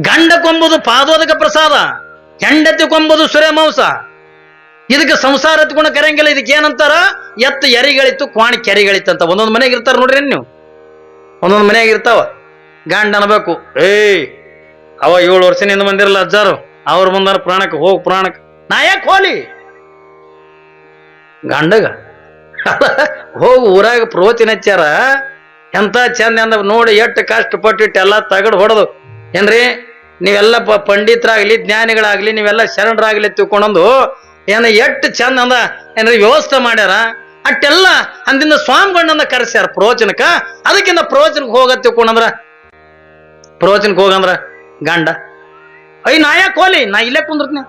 ಗಂಡ ಕೊಂಬುದು ಪಾದೋದಕ ಪ್ರಸಾದ, ಹೆಂಡತಿ ಕೊಂಬುದು ಸುರೆ ಮಾಂಸ. ಇದಕ್ಕೆ ಸಂಸಾರ ಎತ್ಕೊಂಡು ಕರೆಯಂಗಿಲ್ಲ. ಇದಕ್ಕೆ ಏನಂತಾರ? ಎತ್ತು ಎರಿಗಳಿತ್ತು, ಕ್ವಾಣಿ ಕೆರಿಗಳಿತ್ತು ಅಂತ. ಒಂದೊಂದು ಮನೆಯಾಗ ಇರ್ತಾರ ನೋಡ್ರಿ. ನೀವು ಒಂದೊಂದು ಮನೆಯಾಗ ಇರ್ತಾವ. ಗಂಡ ಅನ್ಬೇಕು, ಅವ 7 ವರ್ಷದಿಂದ ಬಂದಿರಲ್ಲ ಅಜ್ಜಾರು, ಅವ್ರ ಮುಂದಾರ ಪ್ರಾಣಕ್ಕೆ ಹೋಗ್ ಪ್ರಾಣಕ್ಕೆ ನಾ ಯಾಕೆ ಹೋಲಿ ಗಂಡಗ ಹೋಗು. ಊರಾಗ ಪ್ರೋತಿನ ಹಚ್ಚಾರ ಎಂತ ಚಂದ ಅಂದ ನೋಡಿ. ಎಷ್ಟು ಕಷ್ಟಪಟ್ಟಿಟ್ಟು ಎಲ್ಲ ತಗಡ್ ಹೊಡೆದು ಏನ್ರಿ ನೀವೆಲ್ಲ ಪಂಡಿತರಾಗ್ಲಿ ಜ್ಞಾನಿಗಳಾಗ್ಲಿ ನೀವೆಲ್ಲ ಶರಣರಾಗ್ಲಿ ತಿಳ್ಕೊಂಡೊಂದು ಏನ ಎಷ್ಟು ಚಂದ ಅಂದ ಏನ್ರಿ ವ್ಯವಸ್ಥೆ ಮಾಡ್ಯಾರ. ಅಟ್ಟೆಲ್ಲ ಅಂದಿಂದ ಸ್ವಾಮಿಗಳನ್ನ ಕರೆಸ್ಯಾರ ಪ್ರವಚನಕ್ಕ. ಅದಕ್ಕಿಂತ ಪ್ರವಚನಕ್ಕೆ ಹೋಗ ತಿಳ್ಕೊಂಡಂದ್ರ ಪ್ರವಚನಕ್ಕೆ ಹೋಗಂದ್ರ ಗಂಡ ನಾ ಯಾಕೆ ಹೋಲಿ, ನಾ ಇಲ್ಲೇ ಕುಂದ್ರತ್ನ.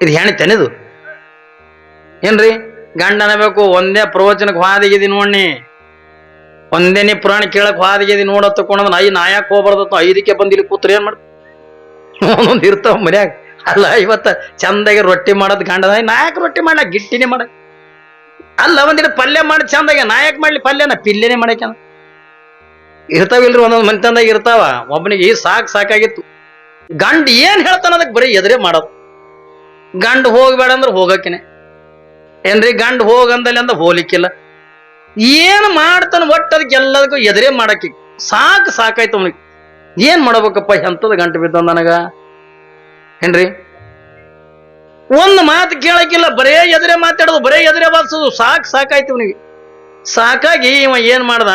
ಇದು ಹೆಣಿತೇನಿದು ಏನ್ರಿ? ಗಂಡ ಅನ್ನಬೇಕು ಒಂದೇ ಪ್ರವಚನಕ್ಕೆ ಹಾದಿಗಿದಿ ನೋಡ್ನಿ, ಒಂದೇ ನೀ ಪುರಾಣ ಕೇಳಕ್ ಹಾದಿಗಿದಿ ನೋಡ ತಕೊಂಡ ನಾ ಯಾಕೆ ಹೋಗ್ಬಾರ್ದತ್ತು. 5ಕ್ಕೆ ಬಂದಿಲ್ಲಿ ಕೂತ್ರಿ ಏನ್ ಮಾಡ ಒಂದೊಂದು ಇರ್ತಾವ ಮನ್ಯಾಗ. ಅಲ್ಲ ಇವತ್ತ ಚಂದಾಗಿ ರೊಟ್ಟಿ ಮಾಡೋದ್ ಗಂಡದ, ನಾ ಯಾಕೆ ರೊಟ್ಟಿ ಮಾಡ ಗಿಟ್ಟಿನೇ ಮಾಡ. ಅಲ್ಲ ಒಂದಿನ ಪಲ್ಯ ಮಾಡಿ ಚಂದಾಗೆ, ನಾ ಯಾಕೆ ಮಾಡ್ಲಿ ಪಲ್ಯನ ಪಿಲ್ಲೆನೇ ಮಾಡಕ್ಕೆ ಇರ್ತಾವಿಲ್ರಿ. ಒಂದೊಂದು ಮನೆತನದಾಗ ಇರ್ತಾವ. ಒಬ್ಬನಿಗೆ ಸಾಕಾಗಿತ್ತು. ಗಂಡ ಏನ್ ಹೇಳ್ತಾನ ಅದಕ್ಕೆ ಬರೀ ಎದುರೇ ಮಾಡೋದು. ಗಂಡ ಹೋಗ್ಬೇಡ ಅಂದ್ರೆ ಹೋಗಕ್ಕಿನೇ ಏನ್ರಿ? ಗಂಡ ಹೋಗಂದಲ್ಲಿ ಅಂದ ಹೋಲಿಕ್ಕಿಲ್ಲ. ಏನ್ ಮಾಡ್ತಾನ ಒಟ್ಟು ಅದಕ್ಕೆ ಎಲ್ಲದಕ್ಕೂ ಎದುರೇ ಮಾಡಕ್ಕೆ ಸಾಕಾಯ್ತು ಅವನಿಗೆ. ಏನ್ ಮಾಡ್ಬೇಕಪ್ಪ ಎಂತದ ಗಂಟು ಬಿದ್ದ ನನಗ ಏನ್ರಿ? ಒಂದು ಮಾತು ಕೇಳಕ್ಕಿಲ್ಲ, ಬರೇ ಎದುರೇ ಮಾತಾಡೋದು, ಬರೇ ಎದುರೇ ಬಾರಿಸೋದು. ಸಾಕಾಯ್ತು ಅವನಿಗೆ. ಸಾಕಾಗಿ ಇವ ಏನ್ ಮಾಡ್ದ,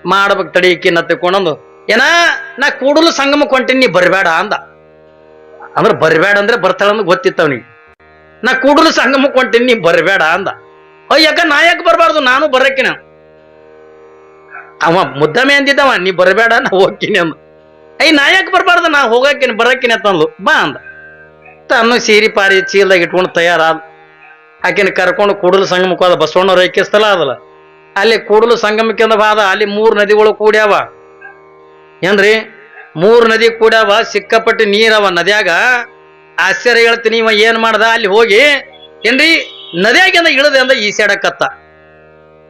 ಮಾಡ್ಬೇಕು ತಡಿಯಕ್ಕಿನ್ನ ತಿಳ್ಕೊಂಡಂದು ನಾ ಕೂಡಲು ಸಂಗಮಕ್ಕೆ ಹೊಂಟೀನಿ, ನೀ ಬರಬೇಡ ಅಂದ. ಅಂದ್ರೆ ಬರಬೇಡ ಅಂದ್ರೆ ಬರ್ತಾಳಂದ್ ಗೊತ್ತಿತ್ತು ಅವನಿಗೆ. ನಾ ಕೂಡಲು ಸಂಗಮಕ್ಕೆ ಹೊಂಟೀನಿ, ನೀ ಬರಬೇಡ ಅಂದ. ಯಾಕ ನಾ ಯಾಕೆ ಬರಬಾರ್ದು, ನಾನು ಬರಕ್ಕಿನ. ಅವ ಮುದ್ದಮೆ ಅಂದಿದ್ದವ, ನೀ ಬರಬೇಡ ನಾ ಹೋಗ್ತೀನಿ ಅಂದ. ನಾ ಯಾಕೆ ಬರಬಾರ್ದು, ನಾ ಹೋಗಕ್ಕಿನಿ ಬರಕ್ಕಿನಿ ಅಂತಂದ್ಲು. ಬಾ ಅಂದ. ತಾನು ಸೀರಿ ಪಾರಿ ಚೀಲ್ದಾಗ ಇಟ್ಕೊಂಡು ತಯಾರಾದ. ಆಕಿನ ಕರ್ಕೊಂಡು ಕೂಡಲು ಸಂಗಮಕ್ಕೆ ಹೋದ. ಬಸವಣ್ಣವ್ರ ಐಕ್ಯ ಸ್ಥಳ ಅದಲ್ಲ, ಅಲ್ಲಿ ಕೂಡಲು ಸಂಗಮಕ್ಕೆ ಬಾದ. ಅಲ್ಲಿ 3 ನದಿಗಳು ಕೂಡ್ಯಾವ ಏನ್ರಿ? 3 ನದಿ ಕೂಡ್ಯಾವ, ಸಿಕ್ಕಾಪಟ್ಟಿ ನೀರವ ನದ್ಯಾಗ. ಆಶ್ಚರ್ಯ ಹೇಳ್ತೀನಿ, ಇವ ಏನ್ ಮಾಡ್ದ, ಅಲ್ಲಿ ಹೋಗಿ ಏನ್ರಿ ನದ್ಯಾಗಿಂದ ಇಳದೆ ಅಂದ ಈಸಾಡಕತ್ತ.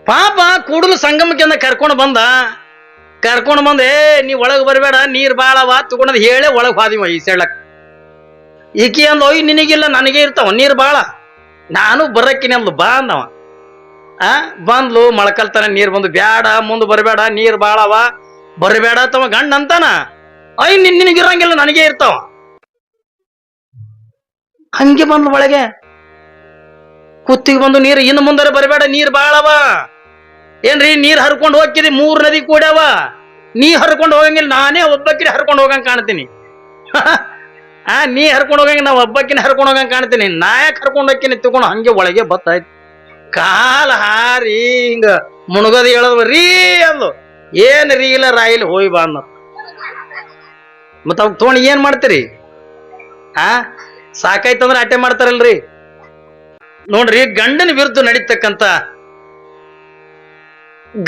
ಪಾಪ ಕೂಡಲು ಸಂಗಮಕ್ಕೆ ಕರ್ಕೊಂಡು ಬಂದ. ನೀ ಒಳಗೆ ಬರಬೇಡ, ನೀರ್ ಬಾಳವ ತಗೊಂಡ್ ಹೇಳೇ ಒಳಗ್ ಹೋದಿವ ಈಸಾಡಕ್. ಈಕಿ ಅಂದ, ನಿನಗಿಲ್ಲ ನನಗೆ ಇರ್ತಾವ ನೀರ್ ಬಾಳ, ನಾನು ಬರಕ್ಕಿನಿ ಅಂದ್ಲು. ಬಾ ಅಂದವ. ಬಂದ್ಲು. ಮೊಳಕಲ್ತಾನ ನೀರ್ ಬಂದು, ಬ್ಯಾಡ ಮುಂದೆ ಬರಬೇಡ, ನೀರ್ ಬಾಳವ ಬರಬೇಡ ತವ ಗಂಡ ಅಂತಾನ. ನಿನಗಿರಂಗಿಲ್ಲ ನನಗೆ ಇರ್ತಾವ. ಹಂಗೆ ಬಂದ್ಲು ಒಳಗೆ. ಕುತ್ತಿಗೆ ಬಂದು ನೀರು, ಇನ್ನು ಮುಂದರೆ ಬರಬೇಡ, ನೀರ್ ಬಾಳವ ಏನ್ರಿ? ನೀರ್ ಹರ್ಕೊಂಡು ಹೋಗ್ತಿದಿ, 3 ನದಿ ಕೂಡ್ಯಾವ, ನೀ ಹರ್ಕೊಂಡು ಹೋಗಂಗಿಲ್ಲ, ನಾನೇ ಒಬ್ಬಕ್ಕಿನ ಹರ್ಕೊಂಡು ಹೋಗಂಗ್ ಕಾಣ್ತೀನಿ. ನೀ ಹರ್ಕೊಂಡು ಹೋಗಂಗ, ನಾ ಒಬ್ಬಕ್ಕಿನ ಹರ್ಕೊಂಡು ಹೋಗಂಗ್ ಕಾಣ್ತೀನಿ. ನಾ ಯಾಕೆ ಹರ್ಕೊಂಡು ಹೋಗ್ತೀನಿ ತಿಳ್ಕೊಂಡು ಹಂಗೆ ಒಳಗೆ ಬತ್ತಾಯ್ತು. ಕಾಲ ಹಾರಿ ಹಿಂಗ ಮುಣಗದಿ ಹೇಳದ್ ರೀ ಅಂದು. ಏನ್ ರೀ ಇಲ್ಲ ರಾಯಿಲ್ ಹೋಯ್ ಬಾ ಅನ್ನ. ಮತ್ತ ಅವ್ ತೊಗೊಂಡು ಏನ್ ಮಾಡ್ತೀರಿ? ಸಾಕಾಯ್ತಂದ್ರೆ ಅಟ್ಟೆ ಮಾಡ್ತಾರಲ್ರಿ. ನೋಡ್ರಿ, ಗಂಡನ ವಿರುದ್ಧ ನಡೀತಕ್ಕಂತ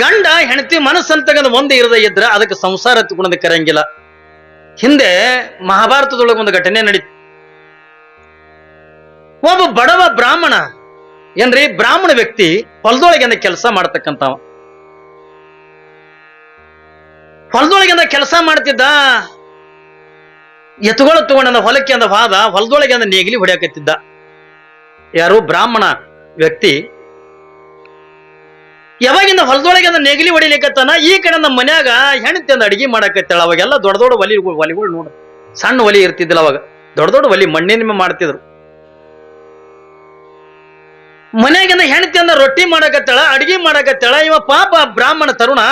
ಗಂಡ ಹೆಂಡತಿ ಮನಸ್ಸಂತಕ್ಕಂಥ ಒಂದೇ ಇರದೇ ಇದ್ರ ಅದಕ್ಕೆ ಸಂಸಾರ ಎತ್ತುಕೊಳ್ಳೋದಕ್ಕೆ ಕರಂಗಿಲ್ಲ. ಹಿಂದೆ ಮಹಾಭಾರತದೊಳಗೆ ಒಂದು ಘಟನೆ ನಡೀತು. ಒಬ್ಬ ಬಡವ ಬ್ರಾಹ್ಮಣ ಏನ್ರಿ, ಬ್ರಾಹ್ಮಣ ವ್ಯಕ್ತಿ ಹೊಲದೊಳಗಿಂದ ಕೆಲಸ ಮಾಡ್ತಕ್ಕಂಥವ. ಹೊಲದೊಳಗಿಂದ ಕೆಲಸ ಮಾಡ್ತಿದ್ದ. ಎತ್ತುಗಳು ತಗೊಂಡ ಹೊಲಕ್ಕೆ ಅಂದ ವಾದ, ಹೊಲದೊಳಗೆ ಅಂದ ನೇಗಿಲಿ ಹೊಡ್ಯಾಕತ್ತಿದ್ದ. ಯಾರು? ಬ್ರಾಹ್ಮಣ ವ್ಯಕ್ತಿ. ಯಾವಾಗಿಂದ ಹೊಲದೊಳಗೆ ಅಂದ ನೇಗಿಲಿ ಹೊಡಿಲಿಕ್ಕತ್ತಾನ, ಈ ಕಡೆ ನಮ್ಮ ಮನ್ಯಾಗ ಹೆಣ್ತಿ ಅಂದ ಅಡಿಗೆ ಮಾಡಾಕತ್ತಾಳ. ಅವಾಗೆಲ್ಲ ದೊಡ್ಡ ದೊಡ್ಡ ಒಲಿಗಳು ನೋಡ, ಸಣ್ಣ ಒಲಿ ಇರ್ತಿದ್ದಿಲ್ಲ ಅವಾಗ. ದೊಡ್ಡ ದೊಡ್ಡ ಒಲಿ ಮಣ್ಣಿನ ಮಾಡ್ತಿದ್ರು. ಮನ್ಯಾಗಿಂದ ಹೆಣ್ತಿ ಅಂದ ರೊಟ್ಟಿ ಮಾಡಾಕತ್ತಾಳ, ಅಡಿಗೆ ಮಾಡಾಕತ್ತಾಳ. ಇವ ಪಾಪ ಬ್ರಾಹ್ಮಣ ತರುಣ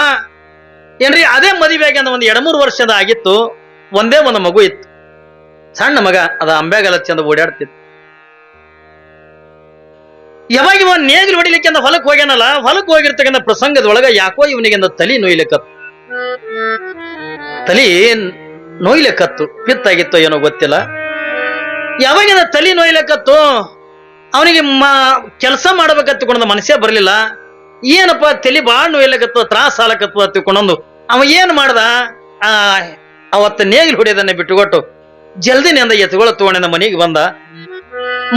ಏನ್ರಿ, ಅದೇ ಮದುವೆಗೆ ಅಂದ ಒಂದು 2-3 ವರ್ಷದ ಆಗಿತ್ತು. ಒಂದೇ ಒಂದು ಮಗು ಇತ್ತು, ಸಣ್ಣ ಮಗ. ಅದ ಅಂಬ್ಯಾಗಲ್ಲ ಚಂದ ಓಡಾಡ್ತಿತ್ತು. ಯಾವಾಗ ಇವ ನೇಗಿಲು ಹೊಡಿಲಿಕ್ಕೆ ಅಂದ ಹೊಲಕ್ಕೆ ಹೋಗ್ಯಾನಲ್ಲ, ಹೊಲಕ್ಕೆ ಹೋಗಿರ್ತಕ್ಕಂಥ ಪ್ರಸಂಗದೊಳಗ ಯಾಕೋ ಇವನಿಗೆ ತಲಿ ನೋಯ್ಲಿಕ್ಕತ್ತು. ತಲಿ ನೋಯ್ಲಿಕ್ಕತ್ತು, ಪಿತ್ತಾಗಿತ್ತೋ ಏನೋ ಗೊತ್ತಿಲ್ಲ. ಯಾವಾಗಿಂದ ತಲಿ ನೋಯ್ಲಿಕ್ಕತ್ತು, ಅವನಿಗೆ ಕೆಲಸ ಮಾಡ್ಬೇಕತ್ತುಕೊಂಡ ಮನಸ್ಸೇ ಬರ್ಲಿಲ್ಲ. ಏನಪ್ಪ ತಲಿ ಬಾಳ್ ನೋಯ್ಲಿಕ್ಕತ್ತು, ತ್ರಾಸ ಆಲಕತ್ತು ಹತ್ತಿಕೊಂಡೊಂದು ಅವ ಏನ್ ಮಾಡ್ದ, ಅವತ್ತ ನೇಗಿಲು ಹೊಡಿಯೋದನ್ನ ಬಿಟ್ಟುಕೊಟ್ಟು ಜಲ್ದಿನೇ ಅಂದ ಎತ್ತುಗಳ ತಗೊಂಡಿಂದ ಮನೆಗೆ ಬಂದ.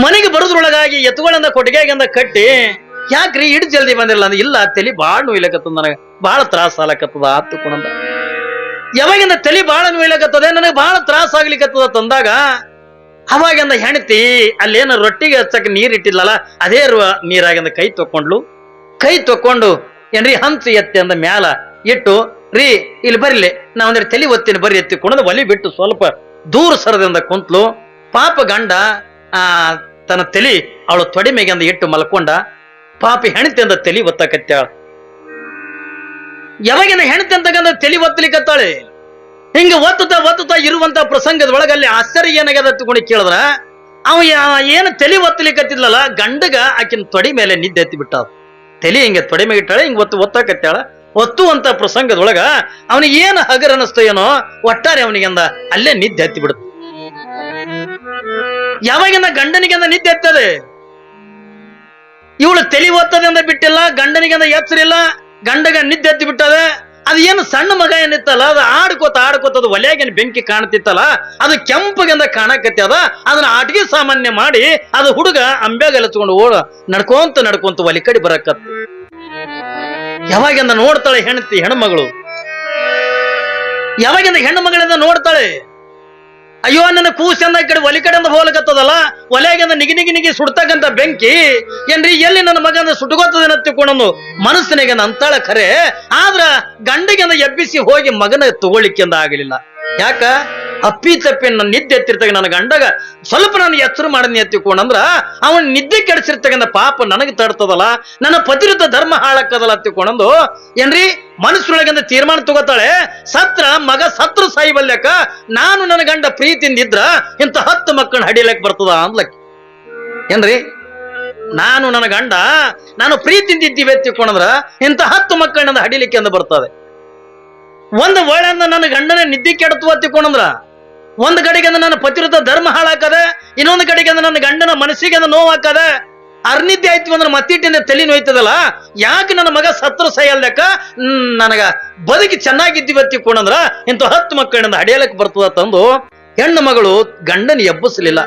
ಮನೆಗೆ ಬರೋದ್ರೊಳಗಾಗಿ ಎತ್ತುಗಳಿಂದ ಕೊಟ್ಟಿಗೆಗಿಂದ ಕಟ್ಟಿ, ಯಾಕ್ರಿ ಇಡ್ ಜಲ್ದಿ ಬಂದಿರಲ್ಲ ಅಂದ್ರೆ, ಇಲ್ಲ ತಲಿ ಬಾಳ್ ನೋಯ್ಲಕತ್ತದ, ನನಗೆ ಬಾಳ ತ್ರಾಸ ಆಲಕತ್ತದ ಹತ್ತುಕೊಂಡ. ಯಾವಾಗಿಂದ ತಲೆ ಬಹಳ ನೋಯ್ಲಕತ್ತದೆ, ನನಗೆ ಬಹಳ ತ್ರಾಸ ಆಗ್ಲಿಕ್ಕತ್ತದ ತಂದಾಗ ಅವಾಗಿಂದ ಹೆಂಡತಿ ಅಲ್ಲೇನು ರೊಟ್ಟಿಗೆ ಹಚ್ಚಕ್ಕೆ ನೀರ್ ಇಟ್ಟಿದ್ಲಲ್ಲ ಅದೇ ನೀರಾಗಿಂದ ಕೈ ತಕ್ಕೊಂಡು ಏನ್ರಿ ಹಂಚಿ ಎತ್ತಿ ಅಂದ ಮ್ಯಾಲ ಇಟ್ಟು, ರೀ ಇಲ್ಲಿ ಬರ್ಲಿ ನಾ ಒಂದ್ರೆ ತಲೆ ಒತ್ತಿನ ಬರ್ರಿ ಎತ್ತಿಕೊಂಡು ಒಲಿ ಬಿಟ್ಟು ಸ್ವಲ್ಪ ದೂರ ಸರದಿಂದ ಕುಂತ್ಲು. ಪಾಪ ಗಂಡ ತನ್ನ ತಲಿ ಅವಳು ತೊಡೆ ಮೇಗಿಂದ ಇಟ್ಟು ಮಲ್ಕೊಂಡ. ಪಾಪ ಹೆಣ್ತಿ ಅಂದ ತಲಿ ಒತ್ತಕತ್ತಾಳ. ಯಾವಾಗಿನ ಹೆಣ್ತಿ ಅಂತಕ್ಕಂಥ ತಲಿ ಒತ್ತಲಿಕತ್ತಾಳೆ. ಹಿಂಗ ಒತ್ತುತ್ತಾ ಇರುವಂತ ಪ್ರಸಂಗದ ಒಳಗಲ್ಲಿ ಆಶ್ಚರ್ಯ ಏನಾಗ್ಯದ ತಗೊಂಡು ಕೇಳಿದ್ರ, ಅವ ಏನು ತಲಿ ಒತ್ತಲಿಕತ್ತಿದ್ಲಲ್ಲ ಗಂಡಗ ಆಕಿನ ತೊಡೆ ಮೇಲೆ ನಿದ್ದೆ ಎತ್ತಿ ಬಿಟ್ಟ. ತಲಿ ಹಿಂಗೆ ತೊಡೆ ಮೇಲೆ ಇಟ್ಟಾಳೆ, ಹಿಂಗ ಒತ್ತಾಕತ್ತಾಳ. ಒತ್ತುವಂತ ಪ್ರಸಂಗದೊಳಗ ಅವನಿಗೆ ಏನು ಹಗರ ಅನಿಸ್ತು ಏನೋ, ಒಟ್ಟಾರೆ ಅವನಿಗೆಂದ ಅಲ್ಲೇ ನಿದ್ದೆ ಎತ್ತಿ ಬಿಡುತ್ತೆ. ಯಾವಾಗಿಂದ ಗಂಡನಿಗೆಂದ ನಿದ್ದೆ ಎತ್ತದೆ, ಇವಳು ತಲಿ ಒತ್ತದಿಂದ ಬಿಟ್ಟಿಲ್ಲ, ಗಂಡನಿಗೆಂದ ಎಚ್ಚರಿಲ್ಲ, ಗಂಡಗ ನಿದ್ದೆ ಎತ್ತಿ ಬಿಟ್ಟದೆ. ಅದು ಏನು ಸಣ್ಣ ಮಗ ಏನಿತ್ತಲ್ಲ ಅದು ಆಡ್ಕೋತದ ಒಲೆಯಾಗಿನ ಬೆಂಕಿ ಕಾಣ್ತಿತ್ತಲ್ಲ, ಅದು ಕೆಂಪಗಿಂದ ಕಾಣಕತ್ತದ. ಅದನ್ನ ಆಟಿಗೆ ಸಾಮಾನ್ಯ ಮಾಡಿ ಅದು ಹುಡುಗ ಅಂಬ್ಯಾಗ ಎಲಚ್ಕೊಂಡು ನಡ್ಕೊಂತ ಒಲಿ ಕಡೆ ಬರಕತ್ತ. ಯಾವಾಗಿಂದ ನೋಡ್ತಾಳೆ ಹೆಣ್ಮಗಳು, ಯಾವಾಗಿಂದ ಹೆಣ್ಣು ಮಗಳಿಂದ ನೋಡ್ತಾಳೆ, ಅಯ್ಯೋ ನನ್ನ ಕೂಸಂದ ಈ ಕಡೆ ಒಲಿ ಕಡೆಯಿಂದ ಹೋಗ್ಲಕತ್ತದಲ್ಲ, ಒಲೆಯಾಗಿಂದ ನಿಗಿ ಸುಡ್ತಕ್ಕಂತ ಬೆಂಕಿ ಏನ್ರಿ ಎಲ್ಲಿ ನನ್ನ ಮಗನ ಸುಟ್ಕೋತದೇನ ತಿಳ್ಕೊಂಡು ಮನಸ್ಸಿನಾಗ ಅಂತಾಳ ಖರೆ. ಆದ್ರ ಗಂಡಿಗೆಂದ ಎಬ್ಬಿಸಿ ಹೋಗಿ ಮಗನ ತಗೊಳ್ಳಿಕ್ಕೆಂದ ಆಗಲಿಲ್ಲ. ಯಾಕ ಅಪ್ಪಿ ತಪ್ಪಿ ನನ್ನ ನಿದ್ದೆ ಎತ್ತಿರ್ತಾಗ ನನ್ನ ಗಂಡಗ ಸ್ವಲ್ಪ ನಾನು ಎಚ್ಚರ ಮಾಡಿದ್ನಿ ಎತ್ತಿಕೊಂಡಂದ್ರ ಅವನ್ ನಿದ್ದೆ ಕೆಡಿಸಿರ್ತಕ್ಕಂಥ ಪಾಪ ನನಗೆ ತಡ್ತದಲ್ಲ, ನನ್ನ ಪತಿರುತ ಧರ್ಮ ಹಾಳಕ್ಕದಲ್ಲ ಎತ್ತಿಕೊಂಡಂದು ಏನ್ರಿ ಮನಸ್ಸೊಳಗಿಂದ ತೀರ್ಮಾನ ತಗೋತಾಳೆ. ಮಗ ಸತ್ರ ಸಾಯಿಬಲ್ಯಕ ನಾನು ನನ್ನ ಗಂಡ ಪ್ರೀತಿಯಿಂದಿದ್ರ ಇಂಥ 10 ಮಕ್ಕಳನ್ನ ಹಡಿಲಕ್ ಬರ್ತದ ಅಂದ್ಲಕ್. ಏನ್ರಿ ನಾನು ನನ್ನ ಗಂಡ ನಾನು ಪ್ರೀತಿಯಿಂದಿದ್ದೀವಿ ಎತ್ತಿಕೊಂಡಂದ್ರ ಇಂಥ 10 ಮಕ್ಕಳನ್ನ ಹಡಿಲಿಕ್ಕೆ ಅಂದ ಬರ್ತದೆ. ಒಂದು ಒಳ್ಳೆಂದ ನನ್ನ ಗಂಡನ ನಿದ್ದೆ ಕೆಡತು ಹತ್ತಿಕೊಂಡ್ರ, ಒಂದ್ ಕಡೆಗೆ ನನ್ನ ಪತಿವ್ರತ ಧರ್ಮ ಹಾಳಾಕದೆ, ಇನ್ನೊಂದು ಕಡೆಗೆ ನನ್ನ ಗಂಡನ ಮನಸ್ಸಿಗೆ ನೋವಾಕದೆ. ಅರ್ನಿದ್ದೆ ಆಯ್ತು ಅಂದ್ರೆ ಮತ್ತಿಟ್ಟಿಂದ ತಲೆ ನೋಯ್ತದಲ್ಲ, ಯಾಕೆ ನನ್ನ ಮಗ ಸತ್ರ ಸೈಯಲ್ದಕ್ಕ ನನಗ ಬದುಕಿ ಚೆನ್ನಾಗಿದ್ದೀವಿ ಹತ್ತಿಕೊಂಡ್ರ ಇಂಥ 10 ಮಕ್ಕಳಿಂದ ಹಡಿಯಲಕ್ಕೆ ಬರ್ತದ ತಂದು ಹೆಣ್ಣು ಮಗಳು ಗಂಡನ ಎಬ್ಬಿಸ್ಲಿಲ್ಲ.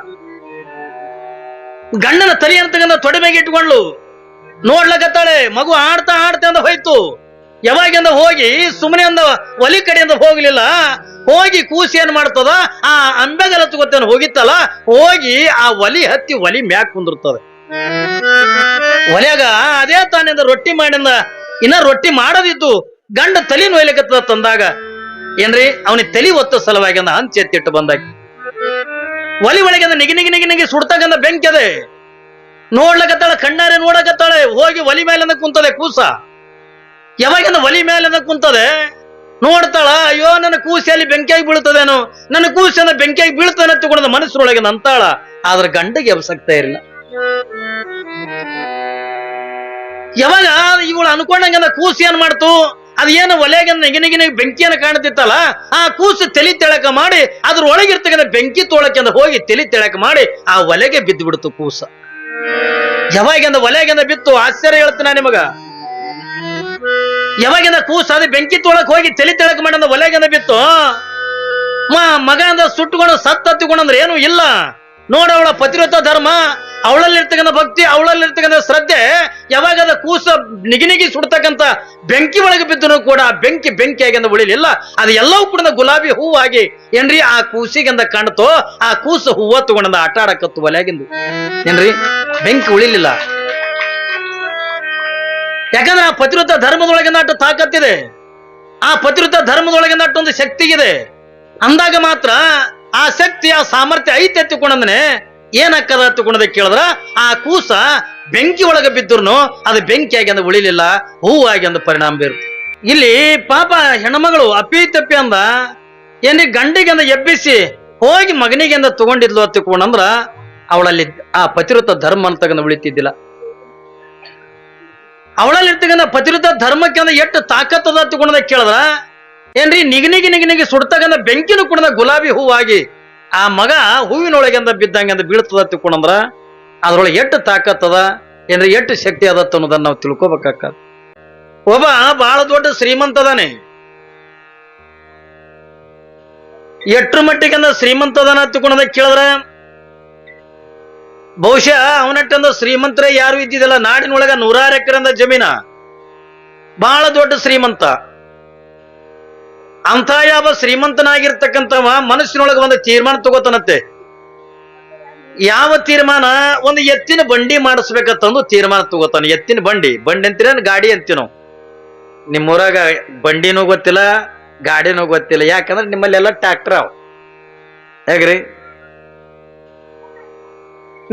ಗಂಡನ ತಲೆ ಅಂತಕ್ಕಂಥ ತೊಡೆ ಮೇಲೆ ಇಟ್ಕೊಂಡ್ಲು ನೋಡ್ಲಕತ್ತಾಳೆ. ಮಗು ಆಡ್ತಾ ಅಂದ ಹೋಯ್ತು. ಯಾವಾಗಿಂದ ಹೋಗಿ ಸುಮ್ಮನೆ ಅಂದ ಒಲಿ ಕಡೆಯಿಂದ ಹೋಗ್ಲಿಲ್ಲ, ಹೋಗಿ ಕೂಸಿ ಏನ್ ಮಾಡ್ತದ ಆ ಅಂಬೆಗಲ ತಗೋತೇನೆ ಹೋಗಿತ್ತಲ್ಲ, ಹೋಗಿ ಆ ಒಲಿ ಹತ್ತಿ ಒಲಿ ಮ್ಯಾಕ್ ಕುಂದಿರ್ತದೆ. ಒಲೆಯಾಗ ಅದೇ ತಾನಿಂದ ರೊಟ್ಟಿ ಮಾಡಿಂದ ಇನ್ನ ರೊಟ್ಟಿ ಮಾಡೋದಿದ್ದು ಗಂಡ ತಲೆ ನೋಯ್ಲಿಕತ್ತದ ತಂದಾಗ ಏನ್ರಿ ಅವನಿಗೆ ತಲೆ ಒತ್ತ ಸಲುವಾಗಿ ಅಂದ ಹಂಚಿ ಎತ್ತಿಟ್ಟು ಬಂದಾಗ ಒಲಿ ಒಳಗಿಂದ ನಿಗಿ ಸುಡ್ತಕ್ಕಂಥ ಬೆಂಕಿ ಅದೇ ನೋಡ್ಲಕತ್ತಾಳೆ. ಕಣ್ಣಾರೆ ನೋಡಕತ್ತಾಳೆ. ಹೋಗಿ ಒಲಿ ಮೇಲಿಂದ ಕುಂತದೆ ಕೂಸ. ಯಾವಾಗಿಂದ ಒಲಿ ಮೇಲಿಂದ ಕುಂತದೆ ನೋಡ್ತಾಳ, ಅಯ್ಯೋ ನನ್ನ ಕೂಸಿಯಲ್ಲಿ ಬೆಂಕಿಯಾಗಿ ಬೀಳ್ತದೇನು, ನನ್ನ ಕೂಸಿಂದ ಬೆಂಕಿಯಾಗಿ ಬೀಳ್ತಾನೆ ತಗೊಂಡ ಮನಸ್ಸರೊಳಗೆ ಅಂತಾಳ. ಆದ್ರೆ ಗಂಡಗೆ ಎಬ್ಸಕ್ತಾ ಇರಲಿಲ್ಲ. ಯಾವಾಗ ಇವಳು ಅನ್ಕೊಂಡಂಗ ಕೂಸಿ ಏನ್ ಮಾಡ್ತು, ಅದೇನು ಒಲೆಗೆ ನಿಗಿ ಬೆಂಕಿಯನ್ನು ಕಾಣ್ತಿತ್ತಲ್ಲ, ಆ ಕೂಸು ತಲೆ ತೆಳಕ ಮಾಡಿ ಅದ್ರ ಒಳಗಿರ್ತಕ್ಕಂಥ ಬೆಂಕಿ ತೋಳಕ್ಕೆ ಹೋಗಿ ತಲೆ ತೆಳಕ ಮಾಡಿ ಆ ಒಲೆಗೆ ಬಿದ್ದು ಬಿಡ್ತು ಕೂಸ. ಯಾವಾಗಿಂದ ಒಲೆಗಿಂದ ಬಿತ್ತು ಆಶ್ಚರ್ಯ ಹೇಳ್ತೀನಿ ನಿಮಗ. ಯಾವಾಗಿಂದ ಕೂಸ ಅದೇ ಬೆಂಕಿ ತೋಳಕ್ ಹೋಗಿ ತಲೆ ತೆಳಕ ಮಾಡಿದ ಒಲೆಗಿಂದ ಬಿತ್ತು, ಮಗ ಅಂದ ಸುಟ್ಟುಕೊಂಡು ಹತ್ತಿಕೊಂಡ್ರೆ ಏನು ಇಲ್ಲ. ನೋಡ ಅವಳ ಪತಿವ್ರತ ಧರ್ಮ, ಅವಳಲ್ಲಿರ್ತಕ್ಕಂಥ ಭಕ್ತಿ, ಅವಳಲ್ಲಿರ್ತಕ್ಕಂಥ ಶ್ರದ್ಧೆ, ಯಾವಾಗದ ಕೂಸ ನಿಗಿ ಸುಡ್ತಕ್ಕಂಥ ಬೆಂಕಿ ಒಳಗೆ ಬಿದ್ದನು ಕೂಡ ಆ ಬೆಂಕಿಯಾಗಿಂದ ಉಳಿಲಿಲ್ಲ. ಅದು ಎಲ್ಲವೂ ಕೂಡ ಗುಲಾಬಿ ಹೂವಾಗಿ ಏನ್ರಿ ಆ ಕೂಸಿಗಿಂದ ಕಾಣ್ತೋ, ಆ ಕೂಸು ಹೂವ ತಗೊಂಡ ಆಟ ಆಡಕತ್ತು ಒಲೆಗಿಂದು ಏನ್ರಿ ಬೆಂಕಿ ಉಳಿಲಿಲ್ಲ. ಯಾಕಂದ್ರೆ ಆ ಪತಿವ್ರತ ಧರ್ಮದೊಳಗಿಂದ ಅಟ್ಟು ತಾಕತ್ತಿದೆ, ಆ ಪತಿವ್ರತ ಧರ್ಮದೊಳಗಿಂದ ಅಟ್ಟೊಂದು ಶಕ್ತಿ ಇದೆ ಅಂದಾಗ ಮಾತ್ರ ಆ ಶಕ್ತಿ ಆ ಸಾಮರ್ಥ್ಯ ಐತೆ ಎತ್ತಿಕೊಂಡಂದ್ರೆ ಏನಾಕದ ಹತ್ತುಕೊಂಡದ ಕೇಳಿದ್ರ ಆ ಕೂಸ ಬೆಂಕಿ ಒಳಗೆ ಬಿದ್ದರ್ನು ಅದು ಬೆಂಕಿಯಾಗಿ ಅಂದ ಉಳಿಲಿಲ್ಲ, ಹೂವಾಗಿ ಅಂದ ಪರಿಣಾಮ ಬೀರುತ್ತೆ. ಇಲ್ಲಿ ಪಾಪ ಹೆಣ್ಮಗಳು ಅಪ್ಪಿ ತಪ್ಪಿ ಅಂದ ಏನ್ರಿ ಗಂಡಿಗೆ ಅಂದ ಎಬ್ಬಿಸಿ ಹೋಗಿ ಮಗನಿಗೆ ಅಂದ ತಗೊಂಡಿದ್ಲು ಹತ್ತಿಕೊಂಡಂದ್ರ ಅವಳಲ್ಲಿ ಆ ಪತಿವ್ರತ ಧರ್ಮ ಅಂತಕ್ಕಂಥ ಉಳಿತಿದ್ದಿಲ್ಲ. ಅವಳಲ್ಲಿ ಇರ್ತಕ್ಕಂಥ ಪತಿವ್ರತ ಧರ್ಮಕ್ಕೆ ಅಂದ ಎಷ್ಟು ತಾಕತ್ತದ ಹತ್ತಿಕೊಂಡದ ಕೇಳಿದ್ರ ಏನ್ರಿ ನಿಗಿ ಸುಡ್ತಕ್ಕಂಥ ಬೆಂಕಿನೂ ಕೂಡ ಗುಲಾಬಿ ಹೂವಾಗಿ ಆ ಮಗ ಹೂವಿನೊಳಗೆಂದ ಬಿದ್ದಂಗೆಂದ ಬೀಳ್ತದ ತಿಳ್ಕೊಂಡ್ರ ಅದ್ರೊಳಗೆ ಎಷ್ಟು ತಾಕತ್ತದ ಏನ್ರಿ ಎಷ್ಟು ಶಕ್ತಿ ಅದತ್ತ ಅನ್ನೋದನ್ನ ನಾವು ತಿಳ್ಕೊಬೇಕಾಕ. ಒಬ್ಬ ಬಹಳ ದೊಡ್ಡ ಶ್ರೀಮಂತ ಅದಾನೆ. ಎಟ್ರ ಮಟ್ಟಿಗೆಂದ ಶ್ರೀಮಂತ ಅದಾನ ತಿಳ್ಕೊಂಡ ಕೇಳಿದ್ರ ಬಹುಶಃ ಅವನಟ್ಟಂದ ಶ್ರೀಮಂತರೇ ಯಾರು ಇದ್ದಿದ್ದಲ್ಲ. ನಾಡಿನೊಳಗ 100 ಎಕರೆ ಜಮೀನ, ಬಹಳ ದೊಡ್ಡ ಶ್ರೀಮಂತ. ಅಂತ ಯಾವ ಶ್ರೀಮಂತನಾಗಿರ್ತಕ್ಕಂಥವ ಮನಸ್ಸಿನೊಳಗೆ ಒಂದು ತೀರ್ಮಾನ ತಗೋತಾನತ್ತೆ. ಯಾವ ತೀರ್ಮಾನ? ಒಂದು ಎತ್ತಿನ ಬಂಡಿ ಮಾಡಿಸ್ಬೇಕಂತಂದು ತೀರ್ಮಾನ ತಗೋತಾನೆ. ಎತ್ತಿನ ಬಂಡಿ ಅಂತೀರ ಗಾಡಿ ಅಂತೀವಿ ನಾವು. ನಿಮ್ಮೂರಾಗ ಬಂಡಿನೂ ಗೊತ್ತಿಲ್ಲ, ಗಾಡಿನೂ ಗೊತ್ತಿಲ್ಲ. ಯಾಕಂದ್ರೆ ನಿಮ್ಮಲ್ಲೆಲ್ಲ ಟ್ರ್ಯಾಕ್ಟರ್ ಅವ. ಹೇಗ್ರಿ?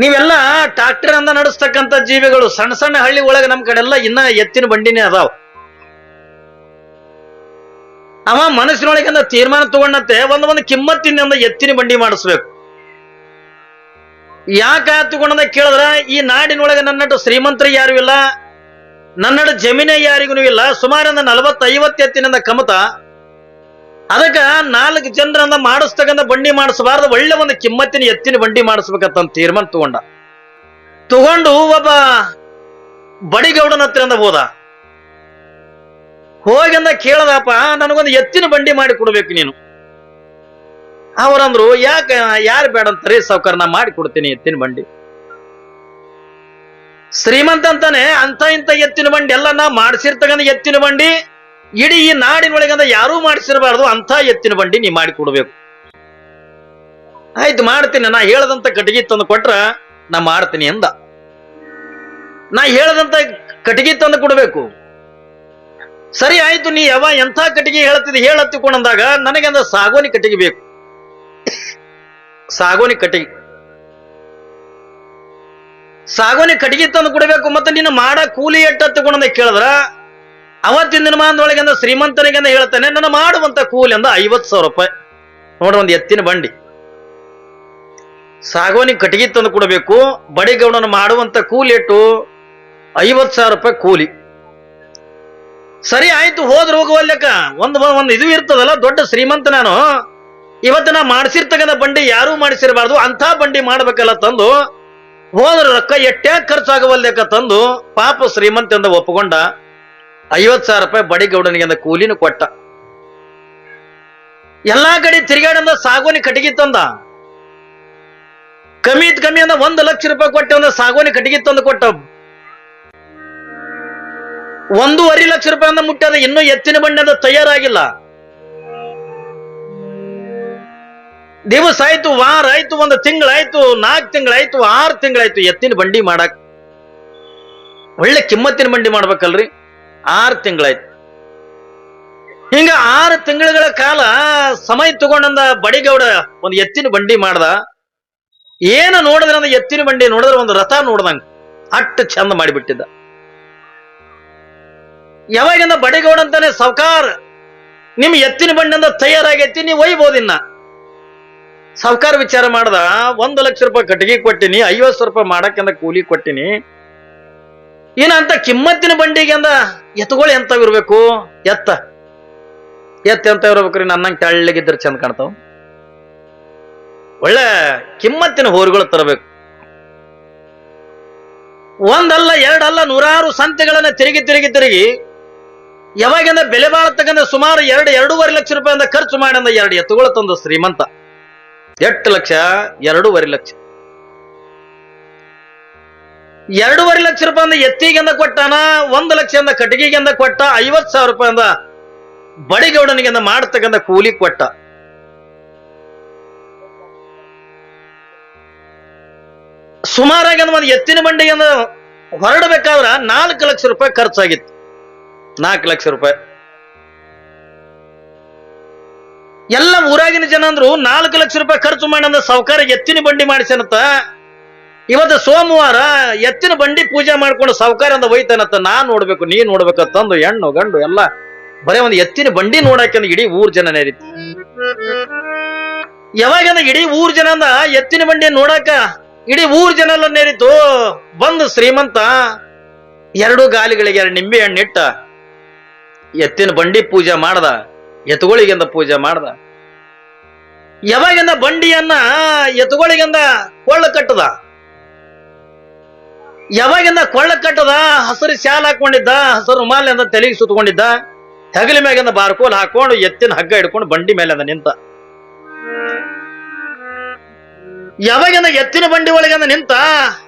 ನೀವೆಲ್ಲ ಟ್ರ್ಯಾಕ್ಟರ್ ಅಂದ ನಡೆಸ್ತಕ್ಕಂಥ ಜೀವಿಗಳು. ಸಣ್ಣ ಸಣ್ಣ ಹಳ್ಳಿ ಒಳಗೆ ನಮ್ ಕಡೆ ಎಲ್ಲ ಇನ್ನ ಎತ್ತಿನ ಬಂಡಿನೇ ಅದಾವ. ಅವ ಮನಸ್ಸಿನೊಳಗಿಂದ ತೀರ್ಮಾನ ತಗೊಂಡಂತೆ ಒಂದು ಕಿಮ್ಮತ್ತಿನಿಂದ ಎತ್ತಿನ ಬಂಡಿ ಮಾಡಿಸ್ಬೇಕು. ಯಾಕೆ ತಗೊಂಡ ಕೇಳಿದ್ರ, ಈ ನಾಡಿನೊಳಗೆ ನನ್ನಟ್ಟು ಶ್ರೀಮಂತರು ಯಾರು ಇಲ್ಲ, ನನ್ನಡ ಜಮೀನೇ ಯಾರಿಗೂ ಇಲ್ಲ. ಸುಮಾರು 40-50 ಎತ್ತಿನಿಂದ ಕಮತ. ಅದಕ್ಕ 4 ಜನರಿಂದ ಮಾಡಿಸ್ತಕ್ಕಂಥ ಬಂಡಿ ಮಾಡಿಸಬಾರ್ದು, ಒಳ್ಳೆ ಒಂದು ಕಿಮ್ಮತ್ತಿನ ಎತ್ತಿನ ಬಂಡಿ ಮಾಡಿಸ್ಬೇಕಂತ ತೀರ್ಮಾನ ತಗೊಂಡು ಒಬ್ಬ ಬಡಿಗೌಡನ ಹತ್ತಿರ ಹೋದ. ಹೋಗಿಂದ ಕೇಳದಪ್ಪ, ನನಗೊಂದು ಎತ್ತಿನ ಬಂಡಿ ಮಾಡಿ ಕೊಡ್ಬೇಕು ನೀನು. ಅವರಂದ್ರು, ಯಾರು ಬೇಡ ಅಂತಾರೆ ಸಾವ್ಕಾರ, ನಾ ಮಾಡಿ ಕೊಡ್ತೀನಿ ಎತ್ತಿನ ಬಂಡಿ. ಶ್ರೀಮಂತ ಅಂತಾನೆ ಅಂತ ಇಂತ ಎತ್ತಿನ ಬಂಡಿ ಎಲ್ಲ ನಾ ಮಾಡಿಸಿರ್ತಕ್ಕಂಥ ಎತ್ತಿನ ಬಂಡಿ ಇಡೀ ಈ ನಾಡಿನೊಳಗಂದ ಯಾರೂ ಮಾಡಿಸಿರಬಾರ್ದು, ಅಂತ ಎತ್ತಿನ ಬಂಡಿ ನೀ ಮಾಡಿ ಕೊಡ್ಬೇಕು. ಆಯ್ತು ಮಾಡ್ತೀನಿ, ನಾ ಹೇಳದಂತ ಕಟ್ಟಿಗೆ ತಂದು ಕೊಟ್ರ ನಾ ಮಾಡ್ತೀನಿ ಅಂದ. ನಾ ಹೇಳದಂತ ಕಟ್ಟಿಗೆ ತಂದು ಕೊಡ್ಬೇಕು. ಸರಿ ಆಯ್ತು, ನೀ ಎಂಥ ಕಟ್ಟಿಗೆ ಹೇಳ್ತಿದ್ದಿ ಹೇಳತ್ತಿಕೊಂಡಂದಾಗ ನನಗೆ ಸಾಗೋನಿ ಕಟ್ಟಿಗೆ ಬೇಕು. ಸಾಗೋನಿ ಕಟ್ಟಿಗೆ ತಂದು ಕೊಡಬೇಕು. ಮತ್ತೆ ನೀನು ಮಾಡ ಕೂಲಿ ಎಟ್ಟ ತಗೊಂಡ ಕೇಳಿದ್ರ ಅವತ್ತಿನ ದಿನಮಾನದೊಳಗೆ ಶ್ರೀಮಂತನಿಗೆ ಹೇಳ್ತಾನೆ, ನನ್ನ ಮಾಡುವಂತ ಕೂಲಿ ಅಂದ 50,000 ರೂಪಾಯಿ. ನೋಡ್ರಿ, ಒಂದು ಎತ್ತಿನ ಬಂಡಿ ಸಾಗೋನಿ ಕಟ್ಟಿಗೆ ತಂದು ಕೊಡಬೇಕು. ಬಡಿಗೌಡನ ಮಾಡುವಂತ ಕೂಲಿ ಎಟ್ಟು? 50,000 ರೂಪಾಯಿ ಕೂಲಿ. ಸರಿ ಆಯ್ತು, ಹೋಗುವಲ್ಲಕ್ಕ ಒಂದು ಇದು ಇರ್ತದಲ್ಲ, ದೊಡ್ಡ ಶ್ರೀಮಂತ ನಾನು. ಇವತ್ತು ನಾ ಮಾಡಿಸಿರ್ತಕ್ಕಂಥ ಬಂಡಿ ಯಾರೂ ಮಾಡಿಸಿರಬಾರ್ದು, ಅಂಥ ಬಂಡಿ ಮಾಡ್ಬೇಕಲ್ಲ ತಂದು ಹೋದ್ರು. ರೊಕ್ಕ ಎಟ್ಟೆ ಖರ್ಚಾಗವಲ್ಲೆಕ್ಕ ತಂದು ಪಾಪ ಶ್ರೀಮಂತ ಎಂದು ಒಪ್ಪಕೊಂಡ. 50,000 ರೂಪಾಯಿ ಬಡಿಗೌಡನಿಗೆ ಕೂಲಿನ ಕೊಟ್ಟ. ಎಲ್ಲಾ ಕಡೆ ತಿರುಗಾಡಂದ ಸಾಗೋನಿ ಕಟ್ಟಿಗೆ ತಂದ. ಕಮ್ಮಿ ಅಂದ 1 ಲಕ್ಷ ರೂಪಾಯಿ ಕೊಟ್ಟ. ಒಂದು ಸಾಗೋನಿ ಕಟ್ಟಿಗೆ ತಂದು ಕೊಟ್ಟ. 1.5 ಲಕ್ಷ ರೂಪಾಯಿ ಅಂದ ಮುಟ್ಟದ. ಇನ್ನೂ ಎತ್ತಿನ ಬಂಡಿ ಅಂತ ತಯಾರಾಗಿಲ್ಲ. ದಿವಸ ಆಯ್ತು, ವಾರ ಆಯ್ತು, 1 ತಿಂಗಳಾಯ್ತು, 4 ತಿಂಗಳಾಯ್ತು, 6 ತಿಂಗಳಾಯ್ತು ಎತ್ತಿನ ಬಂಡಿ ಮಾಡಕ್. ಒಳ್ಳೆ ಕಿಮ್ಮತ್ತಿನ ಬಂಡಿ ಮಾಡ್ಬೇಕಲ್ರಿ. 6 ತಿಂಗಳಾಯ್ತು. ಹಿಂಗ 6 ತಿಂಗಳ ಕಾಲ ಸಮಯ ತಗೊಂಡಂದ ಬಡಿಗೌಡ ಒಂದು ಎತ್ತಿನ ಬಂಡಿ ಮಾಡ್ದ. ಏನು ನೋಡಿದ್ರೆ ಅಂದ ಎತ್ತಿನ ಬಂಡಿ ನೋಡಿದ್ರೆ ಒಂದು ರಥ ನೋಡ್ದಂಗ ಅಟ್ಟು ಚಂದ ಮಾಡಿಬಿಟ್ಟಿದ್ದ. ಯಾವಾಗಿಂದ ಬಡಿಗೌಡ ಅಂತಾನೆ, ಸಾವ್ಕಾರ ನಿಮ್ ಎತ್ತಿನ ಬಂಡಿಂದ ತಯಾರಾಗೈತಿ, ನೀವು ಒಯ್ಬೋದಿನ್ನ. ಸಾವ್ಕಾರ ವಿಚಾರ ಮಾಡ್ದ, 1 ಲಕ್ಷ ರೂಪಾಯಿ ಕಟ್ಟಿಗೆ ಕೊಟ್ಟಿನಿ, 50,000 ರೂಪಾಯಿ ಮಾಡಕ್ಕೆಂದ ಕೂಲಿ ಕೊಟ್ಟಿನಿ. ಏನಂತ ಕಿಮ್ಮತ್ತಿನ ಬಂಡಿಗೆ ಅಂದ ಎತ್ತುಗಳು ಎಂತಾವ್ ಇರ್ಬೇಕು? ಎತ್ತ ಎಂತ ಇರ್ಬೇಕ್ರಿ? ನನ್ನಂಗೆ ತೆಳ್ಳಗಿದ್ರೆ ಚಂದ ಕಾಣ್ತಾವ. ಒಳ್ಳೆ ಕಿಮ್ಮತ್ತಿನ ಹೋರಿಗಳು ತರಬೇಕು. ಒಂದಲ್ಲ, ಎರಡಲ್ಲ, 100 ಸಂತೆಗಳನ್ನ ತಿರುಗಿ ಯಾವಾಗಿಂದ ಬೆಲೆ ಬಾಳತಕ್ಕಂಥ ಸುಮಾರು 2-2.5 ಲಕ್ಷ ರೂಪಾಯಿಂದ ಖರ್ಚು ಮಾಡಿಂದ 2 ಎತ್ತುಗಳು ತಂದು ಶ್ರೀಮಂತ. 8 ಲಕ್ಷ, 2.5 ಲಕ್ಷ, 2.5 ಲಕ್ಷ ರೂಪಾಯಿಂದ ಎತ್ತಿಗೆಂದ ಕೊಟ್ಟಾನ. 1 ಲಕ್ಷದಿಂದ ಕಟ್ಟಿಗೆಗೆಂದ ಕೊಟ್ಟ. 50,000 ರೂಪಾಯಿಂದ ಬಡಿಗೌಡನಿಗೆಂದ ಮಾಡತಕ್ಕಂಥ ಕೂಲಿ ಕೊಟ್ಟ. ಸುಮಾರಾಗಿ ಒಂದು ಎತ್ತಿನ ಬಂಡಿಗೆಂದ ಹೊರಡಬೇಕಾದ್ರ 4 ಲಕ್ಷ ರೂಪಾಯಿ ಖರ್ಚಾಗಿತ್ತು. 4 ಲಕ್ಷ ರೂಪಾಯಿ. ಎಲ್ಲ ಊರಾಗಿನ ಜನ ಅಂದ್ರು 4 ಲಕ್ಷ ರೂಪಾಯಿ ಖರ್ಚು ಮಾಡಂದ ಸಾವ್ಕಾರ ಎತ್ತಿನ ಬಂಡಿ ಮಾಡಿಸನತ್ತ. ಇವತ್ತು ಸೋಮವಾರ ಎತ್ತಿನ ಬಂಡಿ ಪೂಜೆ ಮಾಡ್ಕೊಂಡು ಸಾವ್ಕಾರ ಅಂದ ಒಯ್ತಾನತ್ತ. ನಾನ್ ನೋಡ್ಬೇಕು, ನೀ ನೋಡ್ಬೇಕಂತಂದು ಹೆಣ್ಣು ಗಂಡು ಎಲ್ಲ ಬರೇ ಒಂದು ಎತ್ತಿನ ಬಂಡಿ ನೋಡಾಕಂದ ಇಡೀ ಊರ್ ಜನ ನೇರಿತ್ತು. ಯಾವಾಗಂದ ಇಡೀ ಊರ್ ಜನ ಅಂದ ಎತ್ತಿನ ಬಂಡಿ ನೋಡಾಕ ಇಡೀ ಊರ್ ಜನ ಎಲ್ಲ ನೇರಿತು. ಬಂದು ಶ್ರೀಮಂತ 2 ಗಾಲಿಗಳಿಗೆ 2 ನಿಂಬೆ ಹಣ್ಣಿಟ್ಟ ಎತ್ತಿನ ಬಂಡಿ ಪೂಜೆ ಮಾಡ್ದ. ಎತ್ತುಗಳಿಗೆಂದ ಪೂಜೆ ಮಾಡ್ದ. ಯಾವಾಗಿಂದ ಬಂಡಿಯನ್ನ ಎತ್ತುಗಳಿಗೆಂದ ಕೊಳ್ಳ ಕಟ್ಟದ. ಯಾವಾಗಿಂದ ಕೊಳ್ಳ ಕಟ್ಟದ, ಹಸಿರು ಶಾಲ್ ಹಾಕೊಂಡಿದ್ದ, ಹಸಿರು ರುಮಾಲಿಂದ ತಲೆಗೆ ಸುತ್ತಕೊಂಡಿದ್ದ, ಹೆಗಲಿ ಮ್ಯಾಗಿಂದ ಬಾರ್ಕೋಲ್ ಹಾಕೊಂಡು ಎತ್ತಿನ ಹಗ್ಗ ಹಿಡ್ಕೊಂಡು ಬಂಡಿ ಮೇಲೆ ನಿಂತ. ಯಾವಾಗಿಂದ ಎತ್ತಿನ ಬಂಡಿ ಒಳಗಿಂದ ನಿಂತ,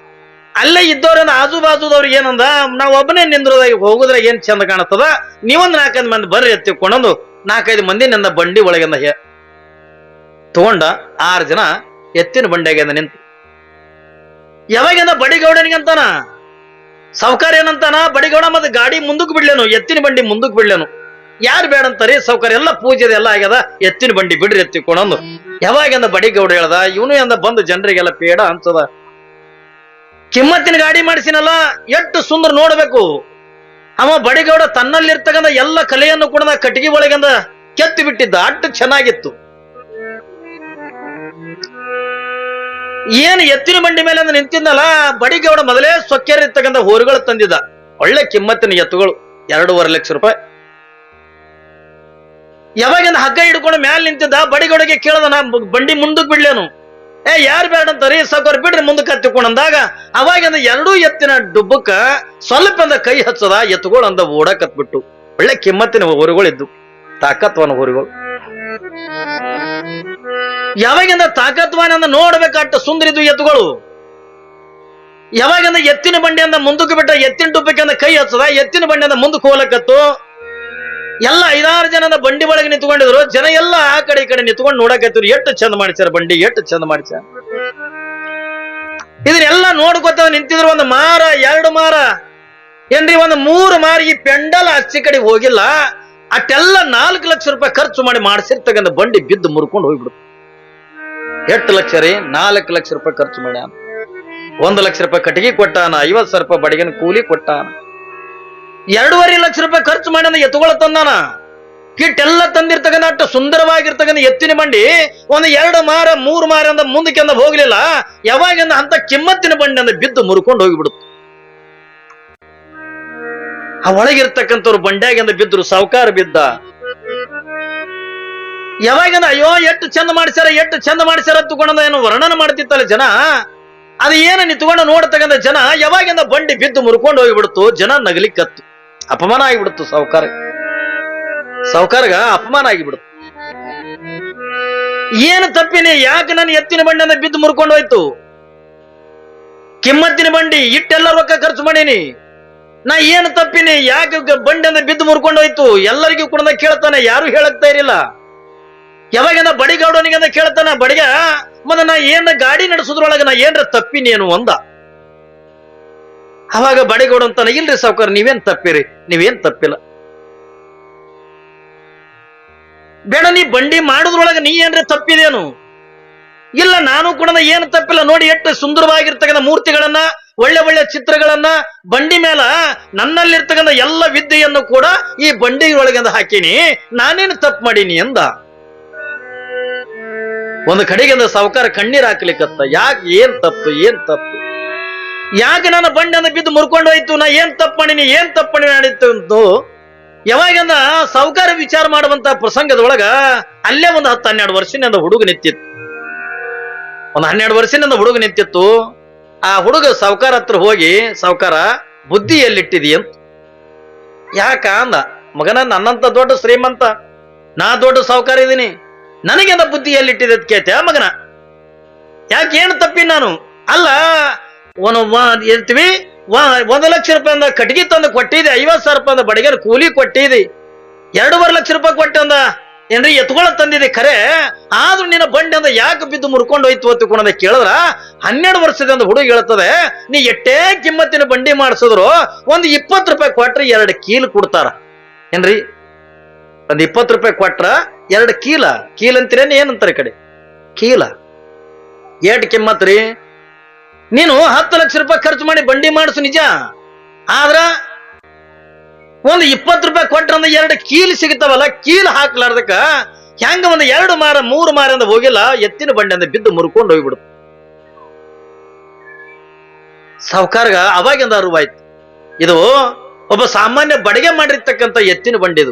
ಅಲ್ಲೇ ಇದ್ದವ್ರಿಂದ ಆಜು ಬಾಜುದವ್ರಿಗೆ ಏನಂದ, ನಾವ್ ಒಬ್ಬನೇ ನಿಂದ್ರದಾಗ ಹೋಗುದ್ರಾಗ ಏನ್ ಚಂದ ಕಾಣತ್ತದ, ನೀವೊಂದ್ 4 ಮಂದಿ ಬರ್ರಿ ಎತ್ತಿಕೊಂಡೊಂದು 4-5 ಮಂದಿ ನನ್ನ ಬಂಡಿ ಒಳಗಿಂದ ತಗೊಂಡ 6 ಜನ ಎತ್ತಿನ ಬಂಡಿಯಾಗಿಂದ ನಿಂತು ಯಾವಾಗಿಂದ ಬಡಿಗೌಡನಿಗಂತಾನ ಸಾವ್ಕಾರ ಏನಂತಾನ, ಬಡಿಗೌಡ ಮತ್ತೆ ಗಾಡಿ ಮುಂದಕ್ಕೆ ಬಿಡ್ಲೇನು, ಎತ್ತಿನ ಬಂಡಿ ಮುಂದಕ್ಕೆ ಬಿಡ್ಲೇನು. ಯಾರು ಬೇಡ ಅಂತಾರಿ ಸಾವ್ಕಾರ, ಎಲ್ಲ ಪೂಜೆ ಎಲ್ಲ ಆಗ್ಯದ, ಎತ್ತಿನ ಬಂಡಿ ಬಿಡ್ರಿ ಎತ್ತಿಕೊಂಡಂದು ಯಾವಾಗಿಂದ ಬಡಿಗೌಡ ಹೇಳ್ದ. ಇವನು ಎಂದ ಬಂದು ಜನರಿಗೆಲ್ಲ ಪೇಡ ಅನ್ಸದ. ಕಿಮ್ಮತ್ತಿನ ಗಾಡಿ ಮಾಡಿಸಿನಲ್ಲ, ಎಷ್ಟು ಸುಂದರ ನೋಡ್ಬೇಕು. ಅವ ಬಡಿಗೌಡ ತನ್ನಲ್ಲಿರ್ತಕ್ಕಂಥ ಎಲ್ಲ ಕಲೆಯನ್ನು ಕೂಡ ಕಟ್ಟಿಗೆ ಒಳಗಿಂದ ಕೆತ್ತಿ ಬಿಟ್ಟಿದ್ದ, ಅಟ್ಟು ಚೆನ್ನಾಗಿತ್ತು. ಏನು ಎತ್ತಿನ ಬಂಡಿ ಮೇಲೆ ನಿಂತಿದ್ದಲ್ಲ, ಬಡಿಗೌಡ ಮೊದಲೇ ಸೊಕ್ಕೇರಿರ್ತಕ್ಕಂಥ ಹೋರುಗಳು ತಂದಿದ್ದ, ಒಳ್ಳೆ ಕಿಮ್ಮತ್ತಿನ ಎತ್ತುಗಳು, 2.5 ಲಕ್ಷ ರೂಪಾಯಿ. ಯಾವಾಗಿಂದ ಹಗ್ಗ ಹಿಡ್ಕೊಂಡು ಮ್ಯಾಲ ನಿಂತಿದ್ದ, ಬಡಿಗೌಡಗೆ ಕೇಳದ, ನಾ ಬಂಡಿ ಮುಂದಕ್ಕೆ ಬಿಡ್ಲೇನು, ಯಾರು ಬೇಡ ಅಂತಾರಿ ಸಾವ್ಕಾರ ಬಿಡ್ರಿ ಮುಂದಕ್ಕೆ ಹತ್ತಿಕೊಂಡಂದಾಗ ಅವಾಗಿಂದ 2 ಎತ್ತಿನ ಡುಬ್ಬಕ್ಕ ಸ್ವಲ್ಪ ಅಂದ ಕೈ ಹಚ್ಚದ, ಎತ್ತುಗಳು ಅಂದ ಓಡಾಕತ್ಬಿಟ್ಟು. ಒಳ್ಳೆ ಕಿಮ್ಮತ್ತಿನ ಹೋರುಗಳಿದ್ದು, ತಾಕತ್ವನ ಹೋರುಗಳು. ಯಾವಾಗಿಂದ ತಾಕತ್ವಾನ ಅಂದ ನೋಡ್ಬೇಕಟ್ಟ ಸುಂದರಿದ್ದು ಎತ್ತುಗಳು. ಯಾವಾಗಿಂದ ಎತ್ತಿನ ಬಂಡಿಯಿಂದ ಮುಂದಕ್ಕೆ ಬಿಟ್ಟ, ಎತ್ತಿನ ಡುಬ್ಬಕ್ಕೆ ಅಂದ ಕೈ ಹಚ್ಚದ, ಎತ್ತಿನ ಬಂಡಿಯಿಂದ ಮುಂದಕ್ಕೆ ಹೋಗ್ಲಕತ್ತು. ಎಲ್ಲ 5-6 ಜನದ ಬಂಡಿ ಒಳಗೆ ನಿಂತ್ಕೊಂಡಿದ್ರು. ಜನ ಎಲ್ಲ ಆ ಕಡೆ ಈ ಕಡೆ ನಿಂತ್ಕೊಂಡು ನೋಡಕತ್ತಿದ್ರು, ಎಷ್ಟು ಚಂದ ಮಾಡಿಸ್ಯಾರ ಬಂಡಿ, ಎಷ್ಟು ಚಂದ ಮಾಡಿಸ್ಯಾರ. ಇದನ್ನೆಲ್ಲ ನೋಡ್ಕೊತ ನಿಂತಿದ್ರು. 1 ಮಾರ 2 ಮಾರ ಏನ್ರಿ, 3 ಮಾರ ಈ ಪೆಂಡಲ್ ಆಚೆ ಕಡೆ ಹೋಗಿಲ್ಲ. ಅಷ್ಟೆಲ್ಲ 4 ಲಕ್ಷ ರೂಪಾಯಿ ಖರ್ಚು ಮಾಡಿ ಮಾಡಿಸಿರ್ತಕ್ಕಂಥ ಬಂಡಿ ಬಿದ್ದು ಮುರ್ಕೊಂಡು ಹೋಗ್ಬಿಡು. 8 ಲಕ್ಷ ರೀ, 4 ಲಕ್ಷ ರೂಪಾಯಿ ಖರ್ಚು ಮಾಡ್ಯಾನ. 1 ಲಕ್ಷ ರೂಪಾಯಿ ಕಟ್ಟಿಗೆ ಕೊಟ್ಟಾನ, 50,000 ರೂಪಾಯಿ ಬಡಿಗೆನ ಕೂಲಿ ಕೊಟ್ಟಾನ. 2.5 ಲಕ್ಷ ರೂಪಾಯಿ ಖರ್ಚು ಮಾಡಿ ಎತ್ತುಗಳ ತಂದಾನ. ಕಿಟ್ಟೆಲ್ಲ ತಂದಿರ್ತಕ್ಕಂಥ ಅಷ್ಟು ಸುಂದರವಾಗಿರ್ತಕ್ಕಂಥ ಎತ್ತಿನ ಬಂಡಿ 2 ಮಾರ 3 ಮಾರ ಅಂದ ಮುಂದಕ್ಕೆ ಅಂದ ಹೋಗ್ಲಿಲ್ಲ. ಯಾವಾಗಿಂದ ಅಂತ ಕಿಮ್ಮತ್ತಿನ ಬಂಡಿ ಅಂದ ಬಿದ್ದು ಮುರ್ಕೊಂಡು ಹೋಗಿಬಿಡುತ್ತೆ. ಆ ಒಳಗಿರ್ತಕ್ಕಂಥವ್ರು ಬಂಡ್ಯಾಗಿಂದ ಬಿದ್ರು, ಸಾವ್ಕಾರ ಬಿದ್ದ. ಯಾವಾಗಿಂದ ಅಯ್ಯೋ ಎಷ್ಟು ಚಂದ ಮಾಡಿಸ್ಯಾರ, ಎಷ್ಟು ಚಂದ ಮಾಡಿಸ್ಯಾರ ತಗೊಂಡ ಏನು ವರ್ಣನ ಮಾಡ್ತಿತ್ತಲ್ಲ ಜನ. ಅದು ಏನು ನಿಂತ್ಕೊಂಡು ನೋಡ್ತಕ್ಕಂಥ ಜನ, ಯಾವಾಗಿಂದ ಬಂಡಿ ಬಿದ್ದು ಮುರ್ಕೊಂಡು ಹೋಗಿಬಿಡ್ತು. ಜನ ನಗಲಿಕ್ಕತ್ತು, ಅಪಮಾನ ಆಗಿಬಿಡ್ತು. ಸಾವ್ಕಾರ್ಗ ಅಪಮಾನ ಆಗಿಬಿಡ್ತು. ಏನು ತಪ್ಪಿನಿ, ಯಾಕೆ ನನ್ನ ಎತ್ತಿನ ಬಂಡಿಯಿಂದ ಬಿದ್ದು ಮುರ್ಕೊಂಡು ಹೋಯ್ತು? ಕಿಮ್ಮತ್ತಿನ ಬಂಡಿ ಇಟ್ಟೆಲ್ಲ ರೊಕ್ಕ ಖರ್ಚು ಮಾಡೀನಿ, ನಾ ಏನು ತಪ್ಪಿನಿ, ಯಾಕೆ ಬಂಡಿಯಿಂದ ಬಿದ್ದು ಮುರ್ಕೊಂಡು ಹೋಯ್ತು? ಎಲ್ಲರಿಗೂ ಕೂಡ ಕೇಳ್ತಾನೆ, ಯಾರು ಹೇಳಕ್ತಾ ಇರಲಿಲ್ಲ. ಯಾವಾಗಿಂದ ಬಡಿಗೌಡನಿಗೆ ಕೇಳ್ತಾನ, ಬಡಿಗ ಮತ್ತೆ ನಾ ಏನ್ ಗಾಡಿ ನಡೆಸೋದ್ರೊಳಗೆ ನಾ ಏನ್ರ ತಪ್ಪಿನಿ ಏನು ಅಂದ. ಅವಾಗ ಬಡಿಗೌಡ ಅಂತಾನ, ಇಲ್ರಿ ಸಾವ್ಕಾರ ನೀವೇನ್ ತಪ್ಪಿರಿ, ನೀವೇನ್ ತಪ್ಪಿಲ್ಲ. ಬೇಡ, ನೀ ಬಂಡಿ ಮಾಡೋದ್ರೊಳಗೆ ನೀ ಏನ್ರಿ ತಪ್ಪಿದೇನು? ಇಲ್ಲ, ನಾನು ಕೂಡ ಏನು ತಪ್ಪಿಲ್ಲ. ನೋಡಿ ಎಷ್ಟು ಸುಂದರವಾಗಿರ್ತಕ್ಕಂಥ ಮೂರ್ತಿಗಳನ್ನ, ಒಳ್ಳೆ ಒಳ್ಳೆ ಚಿತ್ರಗಳನ್ನ ಬಂಡಿ ಮೇಲ ನನ್ನಲ್ಲಿರ್ತಕ್ಕಂಥ ಎಲ್ಲ ವಿದ್ಯೆಯನ್ನು ಕೂಡ ಈ ಬಂಡಿ ಒಳಗಿಂದ ಹಾಕಿನಿ, ನಾನೇನು ತಪ್ಪು ಮಾಡೀನಿ ಅಂದ. ಒಂದು ಕಡೆಗಿಂದ ಸಾವ್ಕಾರ ಕಣ್ಣೀರ್ ಹಾಕ್ಲಿಕ್ಕತ್ತ. ಯಾಕೆ, ಏನ್ ತಪ್ಪು, ಏನ್ ತಪ್ಪು, ಯಾಕೆ ನನ್ನ ಬಂಡಿಯಿಂದ ಬಿದ್ದು ಮುರ್ಕೊಂಡು ಹೋಯ್ತು, ನಾ ಏನ್ ತಪ್ಪು ಮಾಡೀನಿ, ಏನ್ ತಪ್ಪು ಮಾಡಿ ನಡೀತು? ಯಾವಾಗಿಂದ ಸಾವ್ಕಾರ ವಿಚಾರ ಮಾಡುವಂತ ಪ್ರಸಂಗದೊಳಗ ಅಲ್ಲೇ 10-12 ವರ್ಷದಿಂದ ಹುಡುಗ ನಿಂತಿತ್ತು. 12 ವರ್ಷದಿಂದ ಹುಡುಗ ನಿಂತಿತ್ತು. ಆ ಹುಡುಗ ಸಾವ್ಕಾರ ಹತ್ರ ಹೋಗಿ, ಸಾವ್ಕಾರ ಬುದ್ಧಿ ಎಲ್ಲಿಟ್ಟಿದಿ ಅಂತ. ಯಾಕ ಅಂದ. ಮಗನ, ನನ್ನಂತ ದೊಡ್ಡ ಶ್ರೀಮಂತ, ನಾ ದೊಡ್ಡ ಸಾವ್ಕಾರ ಇದೀನಿ, ನನಗೆಂದ ಬುದ್ಧಿ ಎಲ್ಲಿಟ್ಟಿದೆ ಅಂತ ಕೇಳ್ತೇವ ಮಗನ? ಯಾಕೆ, ಏನು ತಪ್ಪಿ ನಾನು? ಅಲ್ಲ, ಇರ್ತೀವಿ 1 ಲಕ್ಷ ರೂಪಾಯಿ ಅಂದ ಕಟ್ಟಿಗೆ ತಂದು ಕೊಟ್ಟಿದೆ, 50,000 ರೂಪಾಯಿ ಅಂದ ಬಡಿಗೆನ ಕೂಲಿ ಕೊಟ್ಟಿದೆ, 2.5 ಲಕ್ಷ ರೂಪಾಯಿ ಕೊಟ್ಟಂದ ಏನ್ರಿ ಎತ್ಕೊಳ ತಂದಿದೆ ಖರೆ. ಆದ್ರೂ ನಿನ್ನ ಬಂಡಿ ಅಂದ ಯಾಕೆ ಬಿದ್ದು ಮುರ್ಕೊಂಡು ಹೋಯ್ತು ಅಂತ ಕೇಳಿದ್ರ 12 ವರ್ಷದಿಂದ ಹುಡುಗ ಹೇಳ್ತದೆ, ನೀ ಎಷ್ಟೇ ಕಿಮ್ಮತ್ತಿನ ಬಂಡಿ ಮಾಡಿಸಿದ್ರು 20 ರೂಪಾಯಿ ಕೊಟ್ರೆ 2 ಕೀಲ್ ಕೊಡ್ತಾರ ಏನ್ರಿ. 20 ರೂಪಾಯಿ ಕೊಟ್ರ 2 ಕೀಲ. ಕೀಲ್ ಅಂತೀರೇನು, ಏನಂತಾರೆ ಕಡೆ ಕೀಲ? ಏಟ್ ಕಿಮ್ಮತ್ ರೀ. ನೀನು 10 ಲಕ್ಷ ರೂಪಾಯಿ ಖರ್ಚು ಮಾಡಿ ಬಂಡಿ ಮಾಡಿಸು ನಿಜ, ಆದ್ರ 20 ರೂಪಾಯಿ ಕೊಟ್ರಂದ 2 ಕೀಲ್ ಸಿಗ್ತಾವಲ್ಲ, ಕೀಲ್ ಹಾಕ್ಲಾರ್ದಕ್ಕ ಹೆಂಗ 2 ಮಾರ 3 ಮಾರ ಅಂದ ಹೋಗಿಲ್ಲ, ಎತ್ತಿನ ಬಂಡಿ ಅಂದ ಬಿದ್ದು ಮುರ್ಕೊಂಡು ಹೋಗ್ಬಿಡುತ್ತೆ. ಸಾವ್ಕಾರ್ಗ ಅವಾಗಿಂದ ಅರಿವಾಯ್ತು, ಇದು ಒಬ್ಬ ಸಾಮಾನ್ಯ ಬಡಿಗೆ ಮಾಡಿರ್ತಕ್ಕಂಥ ಎತ್ತಿನ ಬಂಡಿ ಇದು.